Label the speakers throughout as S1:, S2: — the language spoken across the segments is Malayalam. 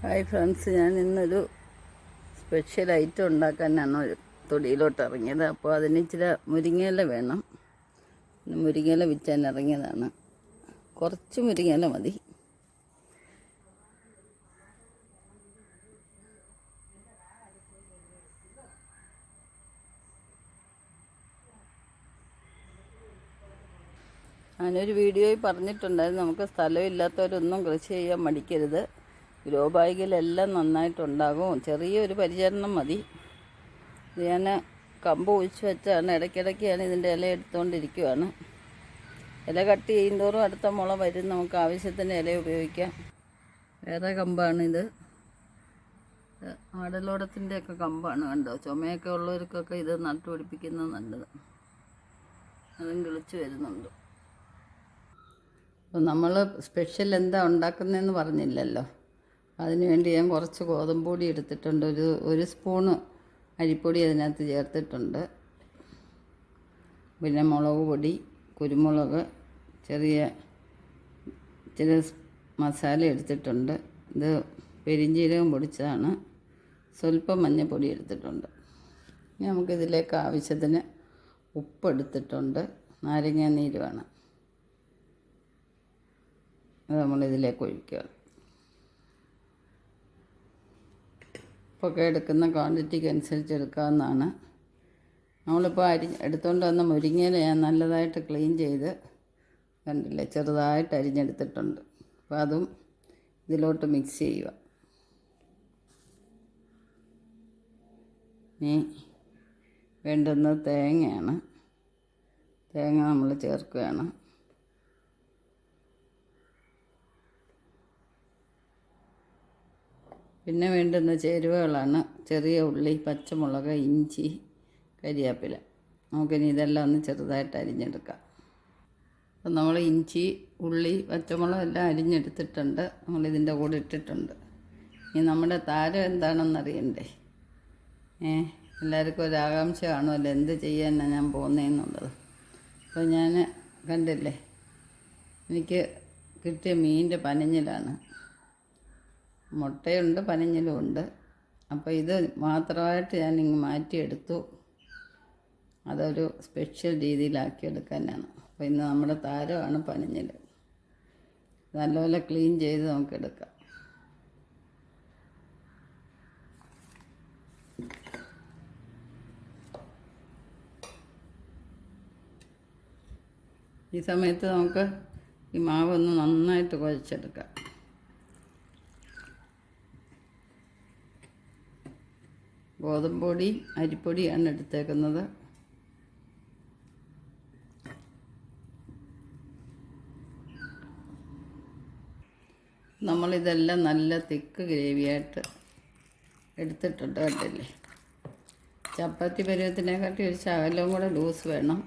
S1: ഹായ് ഫ്രണ്ട്സ്, ഞാൻ ഇന്നൊരു സ്പെഷ്യൽ ഐറ്റം ഉണ്ടാക്കാനാണ് തൊടിയിലോട്ട് ഇറങ്ങിയത്. അപ്പോൾ അതിന് ഇച്ചിരി മുരിങ്ങയില വേണം. മുരിങ്ങയില വിൽക്കാൻ ഇറങ്ങിയതാണ്. കുറച്ച് മുരിങ്ങയില മതി. ഞാനൊരു വീഡിയോയിൽ പറഞ്ഞിട്ടുണ്ടായിരുന്നു, നമുക്ക് സ്ഥലമില്ലാത്തവരൊന്നും കൃഷി ചെയ്യാൻ മടിക്കരുത്. ഗ്രോ ബാഗിലെല്ലാം നന്നായിട്ടുണ്ടാകും. ചെറിയൊരു പരിചരണം മതി. ഇത് ഞാൻ കമ്പ് ഒഴിച്ച് വെച്ചാണ്. ഇടയ്ക്കിടയ്ക്ക് ഞാൻ ഇതിൻ്റെ ഇല എടുത്തുകൊണ്ടിരിക്കുകയാണ്. ഇല കട്ട് ചെയ്യുന്തോറും അടുത്ത മുള വരും. നമുക്ക് ആവശ്യത്തിന് ഇല ഉപയോഗിക്കാം. വേറെ കമ്പാണിത്. ആടലോടത്തിൻ്റെയൊക്കെ കമ്പാണ്. കണ്ടോ, ചുമയൊക്കെ ഉള്ളവർക്കൊക്കെ ഇത് നട്ടുപിടിപ്പിക്കുന്നത് നല്ലത്. അതും കിളിച്ച് വരുന്നുണ്ട്. അപ്പോൾ നമ്മൾ സ്പെഷ്യൽ എന്താ ഉണ്ടാക്കുന്നതെന്ന് പറഞ്ഞില്ലല്ലോ. അതിനുവേണ്ടി ഞാൻ കുറച്ച് ഗോതമ്പ് പൊടി എടുത്തിട്ടുണ്ട്. ഒരു സ്പൂണ് അരിപ്പൊടി അതിനകത്ത് ചേർത്തിട്ടുണ്ട്. പിന്നെ മുളക് പൊടി, കുരുമുളക്, ഇച്ചിരി മസാല എടുത്തിട്ടുണ്ട്. ഇത് പെരിഞ്ജീരകം പൊടിച്ചതാണ്. സ്വല്പം മഞ്ഞൾപ്പൊടി എടുത്തിട്ടുണ്ട്. ഇനി നമുക്കിതിലേക്ക് ആവശ്യത്തിന് ഉപ്പ് എടുത്തിട്ടുണ്ട്. നാരങ്ങാ നീര് വേണം. അത് നമ്മളിതിലേക്ക് ഒഴിക്കുക. ഉപ്പൊക്കെ എടുക്കുന്ന ക്വാണ്ടിറ്റിക്ക് അനുസരിച്ച് എടുക്കാവുന്നതാണ്. നമ്മളിപ്പോൾ എടുത്തുകൊണ്ട് വന്ന മുരിങ്ങയില ഞാൻ നല്ലതായിട്ട് ക്ലീൻ ചെയ്ത് കണ്ടില്ലേ, ചെറുതായിട്ട് അരിഞ്ഞെടുത്തിട്ടുണ്ട്. അപ്പോൾ അതും ഇതിലോട്ട് മിക്സ് ചെയ്യുക. ഇനി വേണ്ടുന്നത് തേങ്ങയാണ്. തേങ്ങ നമ്മൾ ചേർക്കുകയാണ്. പിന്നെ വേണ്ടുന്ന ചേരുവകളാണ് ചെറിയ ഉള്ളി, പച്ചമുളക്, ഇഞ്ചി, കരിവേപ്പില. നമുക്കിനി ഇതെല്ലാം ഒന്ന് ചെറുതായിട്ട് അരിഞ്ഞെടുക്കാം. അപ്പം നമ്മൾ ഇഞ്ചി, ഉള്ളി, പച്ചമുളക് എല്ലാം അരിഞ്ഞെടുത്തിട്ടുണ്ട്. നമ്മളിതിൻ്റെ കൂടെ ഇട്ടിട്ടുണ്ട്. ഇനി നമ്മുടെ താരം എന്താണെന്നറിയണ്ടേ? എല്ലാവർക്കും ഒരു ആകാംക്ഷ കാണുമല്ലോ, എന്ത് ചെയ്യാനാണ് ഞാൻ പോകുന്നതെന്നുള്ളത്. അപ്പോൾ ഞാൻ കണ്ടില്ലേ, എനിക്ക് കിട്ടിയ മീനിൻ്റെ പനഞ്ഞിലാണ്. മുട്ടയുണ്ട്, പനഞ്ഞിലും ഉണ്ട്. അപ്പോൾ ഇത് മാത്രമായിട്ട് ഞാനിങ്ങ് മാറ്റിയെടുത്തു. അതൊരു സ്പെഷ്യൽ രീതിയിലാക്കിയെടുക്കാനാണ്. അപ്പോൾ ഇന്ന് നമ്മുടെ താരമാണ് പനഞ്ഞിൽ. നല്ലപോലെ ക്ലീൻ ചെയ്ത് നമുക്കെടുക്കാം. ഈ സമയത്ത് നമുക്ക് ഈ മാവൊന്ന് നന്നായിട്ട് കുഴച്ചെടുക്കാം. ഗോതമ്പ് പൊടി, അരിപ്പൊടിയാണ് എടുത്തേക്കുന്നത്. നമ്മളിതെല്ലാം നല്ല തിക്ക് ഗ്രേവിയായിട്ട് എടുത്തിട്ടുണ്ട്. കണ്ടില്ലേ, ചപ്പാത്തി പരുവത്തിനെക്കാട്ടി ഒരു ശകലവും കൂടെ ലൂസ് വേണം.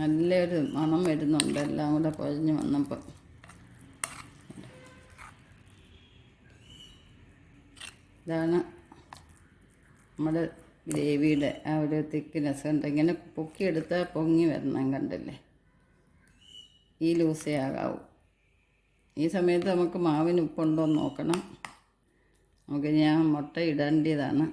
S1: നല്ലൊരു മണം വരുന്നുണ്ട് എല്ലാം കൂടെ കുഴഞ്ഞ് വന്നപ്പോൾ. ഇതാണ് നമ്മുടെ ഗ്രേവിയുടെ ആ ഒരു തിക്നെസ്. കണ്ട് ഇങ്ങനെ പൊക്കിയെടുത്താൽ പൊങ്ങി വരണം. കണ്ടില്ലേ, ഈ ലൂസേ ആകാവൂ. ഈ സമയത്ത് നമുക്ക് മാവിന് ഉപ്പുണ്ടോ എന്ന് നോക്കണം. നമുക്ക് ഞാൻ മുട്ട ഇടേണ്ടതാണ്.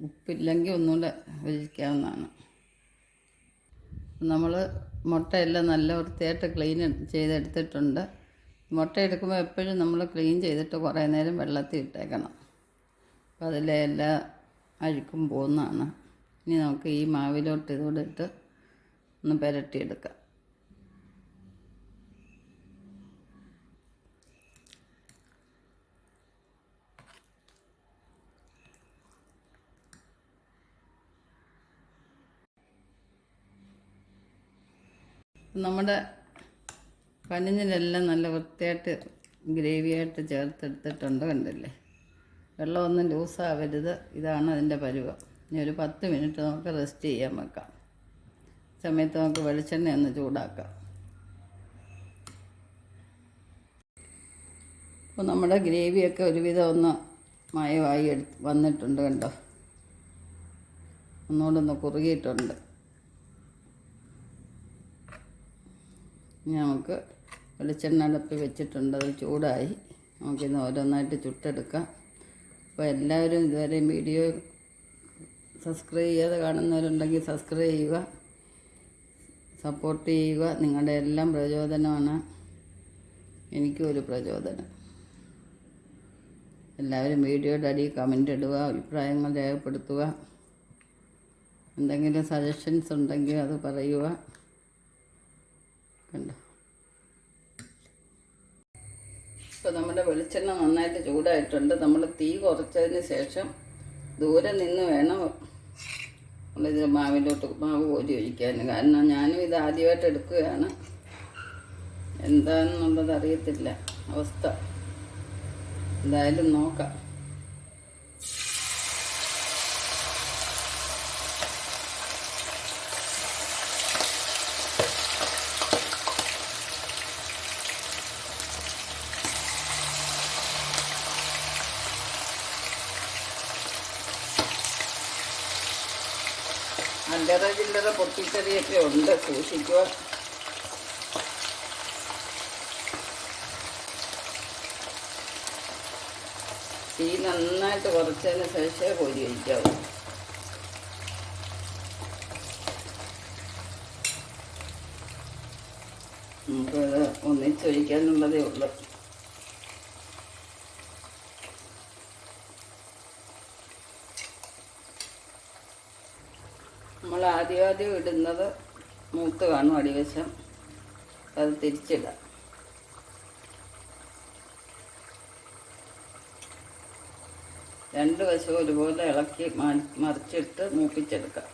S1: ഉപ്പില്ലെങ്കിൽ ഒന്നുകൂടെ ഒഴിക്കാവുന്നതാണ്. നമ്മൾ മുട്ടയെല്ലാം നല്ല വൃത്തിയായിട്ട് ക്ലീൻ ചെയ്തെടുത്തിട്ടുണ്ട്. മുട്ട എടുക്കുമ്പോൾ എപ്പോഴും നമ്മൾ ക്ലീൻ ചെയ്തിട്ട് കുറേ നേരം വെള്ളത്തിൽ ഇട്ടേക്കണം. അപ്പോൾ അതിലെ എല്ലാ അഴുക്കും പോകുന്നതാണ്. ഇനി നമുക്ക് ഈ മാവിലോട്ട് ഇതുകൂടെ ഇട്ട് ഒന്ന് പുരട്ടിയെടുക്കാം. നമ്മുടെ പനഞ്ഞിലെല്ലാം നല്ല വൃത്തിയായിട്ട് ഗ്രേവിയായിട്ട് ചേർത്തെടുത്തിട്ടുണ്ട്. കണ്ടില്ലേ, വെള്ളമൊന്നും ലൂസാവരുത്. ഇതാണ് അതിൻ്റെ പരുവം. ഇനി ഒരു 10 മിനിറ്റ് നമുക്ക് റെസ്റ്റ് ചെയ്യാൻ വെക്കാം. സമയത്ത് നമുക്ക് വെളിച്ചെണ്ണ ഒന്ന് ചൂടാക്കാം. അപ്പോൾ നമ്മുടെ ഗ്രേവിയൊക്കെ ഒരുവിധം ഒന്ന് മയമായി വന്നിട്ടുണ്ട് കണ്ടോ. ഒന്നുകൂടെ കുറുകിയിട്ടുണ്ട്. നമുക്ക് വെളിച്ചെണ്ണ അടുപ്പിൽ വെച്ചിട്ടുണ്ട്, അത് ചൂടായി. നമുക്കിന്ന് ഓരോന്നായിട്ട് ചുട്ടെടുക്കാം. അപ്പോൾ എല്ലാവരും ഇതുവരെ വീഡിയോ സബ്സ്ക്രൈബ് ചെയ്യാതെ കാണുന്നവരുണ്ടെങ്കിൽ സബ്സ്ക്രൈബ് ചെയ്യുക, സപ്പോർട്ട് ചെയ്യുക. നിങ്ങളുടെ എല്ലാം പ്രചോദനമാണ് എനിക്കും ഒരു പ്രചോദനം. എല്ലാവരും വീഡിയോയുടെ അടിയിൽ കമൻ്റ് ഇടുക, അഭിപ്രായങ്ങൾ രേഖപ്പെടുത്തുക. എന്തെങ്കിലും സജഷൻസ് ഉണ്ടെങ്കിൽ അത് പറയുക. കണ്ടോ, ഇപ്പോൾ നമ്മുടെ വെളിച്ചെണ്ണ നന്നായിട്ട് ചൂടായിട്ടുണ്ട്. നമ്മൾ തീ കുറച്ചതിന് ശേഷം ദൂരെ നിന്ന് വേണം നമ്മളിത് മാവിലോട്ട് മാവ് കോരി ഒഴിക്കാൻ. കാരണം ഞാനും ഇത് ആദ്യമായിട്ട് എടുക്കുകയാണ്, എന്താണെന്നുള്ളത് അറിയത്തില്ല അവസ്ഥ. എന്തായാലും നോക്കാം. അല്ലറ ചില്ലറ പൊട്ടിച്ചെറിയൊക്കെ ഉണ്ട്, സൂക്ഷിക്കുക. തീ നന്നായിട്ട് കുറച്ചതിന് ശേഷമേ കോരി ഒഴിക്കാവൂ. നമുക്കത് ഒന്നിച്ചൊഴിക്കാനുള്ളതേ ഉള്ളൂ. നമ്മൾ ആദ്യം ഇടുന്നത് മൂത്ത് കാണും അടിവശം, അത് തിരിച്ചിടാം. രണ്ട് വശവും ഒരുപോലെ ഇളക്കി മറിച്ചിട്ട് മൂപ്പിച്ചെടുക്കാം.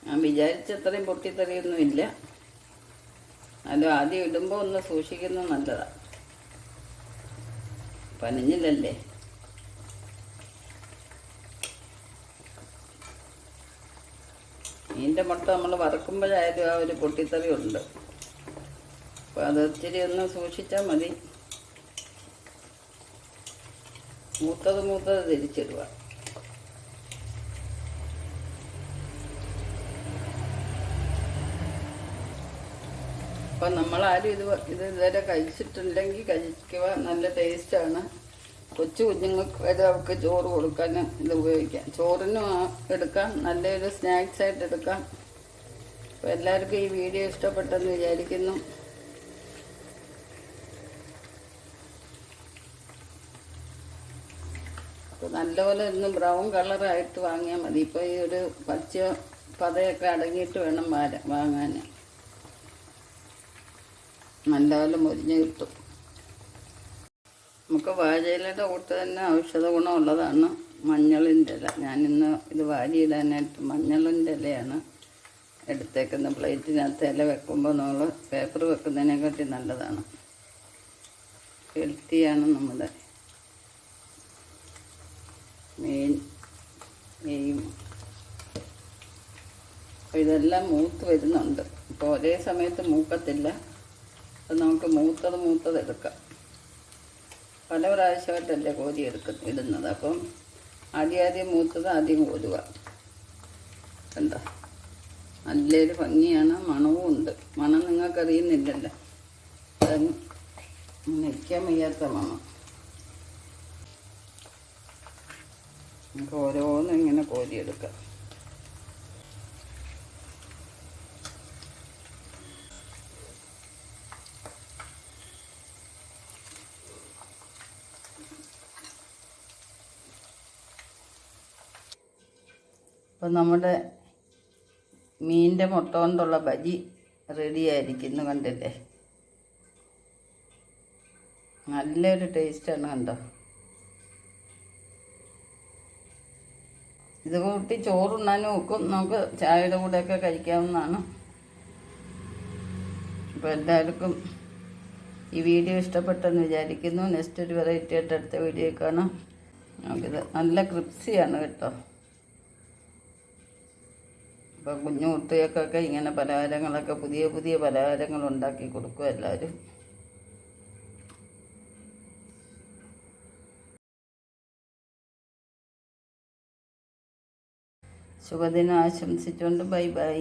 S1: ഞാൻ വിചാരിച്ചത്രയും പൊട്ടിത്തെറിയൊന്നും ഇല്ല. അത് ആദ്യം ഇടുമ്പോൾ ഒന്ന് സൂക്ഷിക്കുന്നത് നല്ലതാണ്, പനിഞ്ഞില്ലല്ലേ. മീൻ്റെ മുട്ട നമ്മൾ വറക്കുമ്പോഴായാലും ആ ഒരു പൊട്ടിത്തെറി ഉണ്ട്. അപ്പോൾ അത് ഇച്ചിരി ഒന്ന് സൂക്ഷിച്ചാൽ മതി. മൂത്തത് തിരിച്ചിടുക. അപ്പം നമ്മളാരും ഇത് ഇതുവരെ കഴിച്ചിട്ടുണ്ടെങ്കിൽ കഴിക്കുക, നല്ല ടേസ്റ്റാണ്. കൊച്ചു കുഞ്ഞുങ്ങൾക്ക് വരെ അവർക്ക് ചോറ് കൊടുക്കാൻ ഇത് ഉപയോഗിക്കാം. ചോറിനും എടുക്കാം, നല്ലൊരു സ്നാക്സായിട്ട് എടുക്കാം. അപ്പോൾ എല്ലാവർക്കും ഈ വീഡിയോ ഇഷ്ടപ്പെട്ടെന്ന് വിചാരിക്കുന്നു. അപ്പോൾ നല്ലപോലെ ഒന്ന് ബ്രൗൺ കളറായിട്ട് വാങ്ങിയാൽ മതി. ഇപ്പോൾ ഈ ഒരു പച്ച പതയൊക്കെ അടങ്ങിയിട്ട് വേണം വാങ്ങാൻ. നല്ലപോലെ മുരിഞ്ഞ് കിട്ടും. നമുക്ക് വാഴയിലയുടെ കൂട്ട് തന്നെ ഔഷധ ഗുണമുള്ളതാണ് മഞ്ഞളിൻ്റെ ഇല. ഞാനിന്ന് ഇത് വാരിയിടാനായിട്ട് മഞ്ഞളിൻ്റെ ഇലയാണ് എടുത്തേക്കുന്ന. പ്ലേറ്റിനകത്ത് ഇല വെക്കുമ്പോൾ നമ്മൾ പേപ്പർ വെക്കുന്നതിനെക്കാട്ടി നല്ലതാണ്, ഹെൽത്തിയാണ് നമ്മുടെ മെയിൻ എയിം. അപ്പോൾ ഇതെല്ലാം മൂത്ത് വരുന്നുണ്ട്. ഇപ്പോൾ ഒരേ സമയത്ത് മൂക്കത്തില്ല, അത് നമുക്ക് മൂത്തത് എടുക്കാം. പല പ്രാവശ്യമായിട്ടല്ലേ കോരി ഇടുന്നത്. അപ്പം ആദ്യം മൂത്തത് ആദ്യം കോരുക. കണ്ടോ, നല്ലൊരു ഭംഗിയാണ്, മണവും ഉണ്ട്. മണം നിങ്ങൾക്കറിയുന്നില്ലല്ലോ, അത് നിൽക്കാൻ വയ്യാത്ത മണം. നമുക്ക് ഓരോന്നും ഇങ്ങനെ കോരിയെടുക്കാം. അപ്പം നമ്മുടെ മീനിൻ്റെ മുട്ട കൊണ്ടുള്ള ബജി റെഡി ആയിരിക്കുന്നു. കണ്ടില്ലേ, നല്ലൊരു ടേസ്റ്റാണ്. കണ്ടോ, ഇത് കൂട്ടി ചോറുണ്ണാനും വെക്കും, നമുക്ക് ചായയുടെ കൂടെയൊക്കെ കഴിക്കാവുന്നതാണ്. അപ്പോൾ എല്ലാവർക്കും ഈ വീഡിയോ ഇഷ്ടപ്പെട്ടെന്ന് വിചാരിക്കുന്നു. നെക്സ്റ്റ് ഒരു വെറൈറ്റി ആയിട്ട് അടുത്ത വീഡിയോ കാണാം. നമുക്കിത് നല്ല ക്രിപ്സിയാണ് കേട്ടോ. ഇപ്പം കുഞ്ഞു കുട്ടികൾക്കൊക്കെ ഇങ്ങനെ പലഹാരങ്ങളൊക്കെ പുതിയ പുതിയ പലഹാരങ്ങൾ ഉണ്ടാക്കി കൊടുക്കും എല്ലാവരും. ശുഭദിനം ആശംസിച്ചുകൊണ്ട് ബൈ ബൈ.